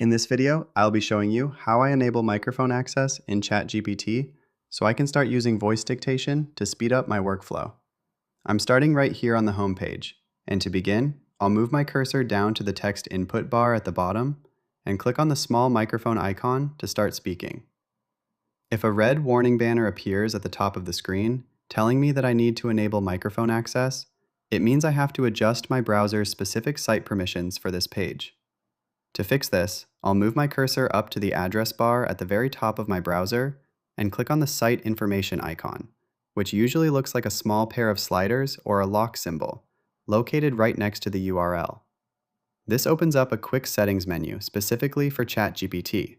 In this video, I'll be showing you how I enable microphone access in ChatGPT so I can start using voice dictation to speed up my workflow. I'm starting right here on the home page, and to begin, I'll move my cursor down to the text input bar at the bottom and click on the small microphone icon to start speaking. If a red warning banner appears at the top of the screen telling me that I need to enable microphone access, it means I have to adjust my browser's specific site permissions for this page. To fix this, I'll move my cursor up to the address bar at the very top of my browser and click on the Site Information icon, which usually looks like a small pair of sliders or a lock symbol, located right next to the URL. This opens up a quick settings menu specifically for ChatGPT.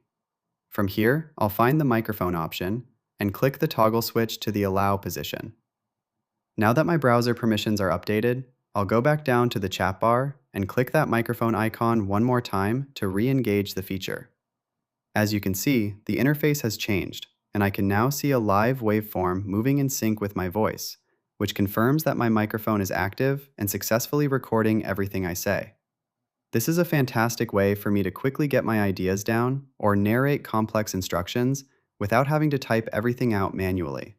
From here, I'll find the microphone option and click the toggle switch to the Allow position. Now that my browser permissions are updated, I'll go back down to the chat bar and click that microphone icon one more time to re-engage the feature. As you can see, the interface has changed, and I can now see a live waveform moving in sync with my voice, which confirms that my microphone is active and successfully recording everything I say. This is a fantastic way for me to quickly get my ideas down or narrate complex instructions without having to type everything out manually.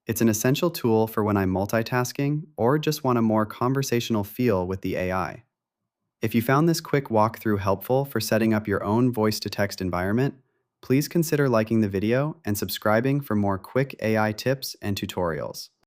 It's an essential tool for when I'm multitasking or just want a more conversational feel with the AI. If you found this quick walkthrough helpful for setting up your own voice-to-text environment, please consider liking the video and subscribing for more quick AI tips and tutorials.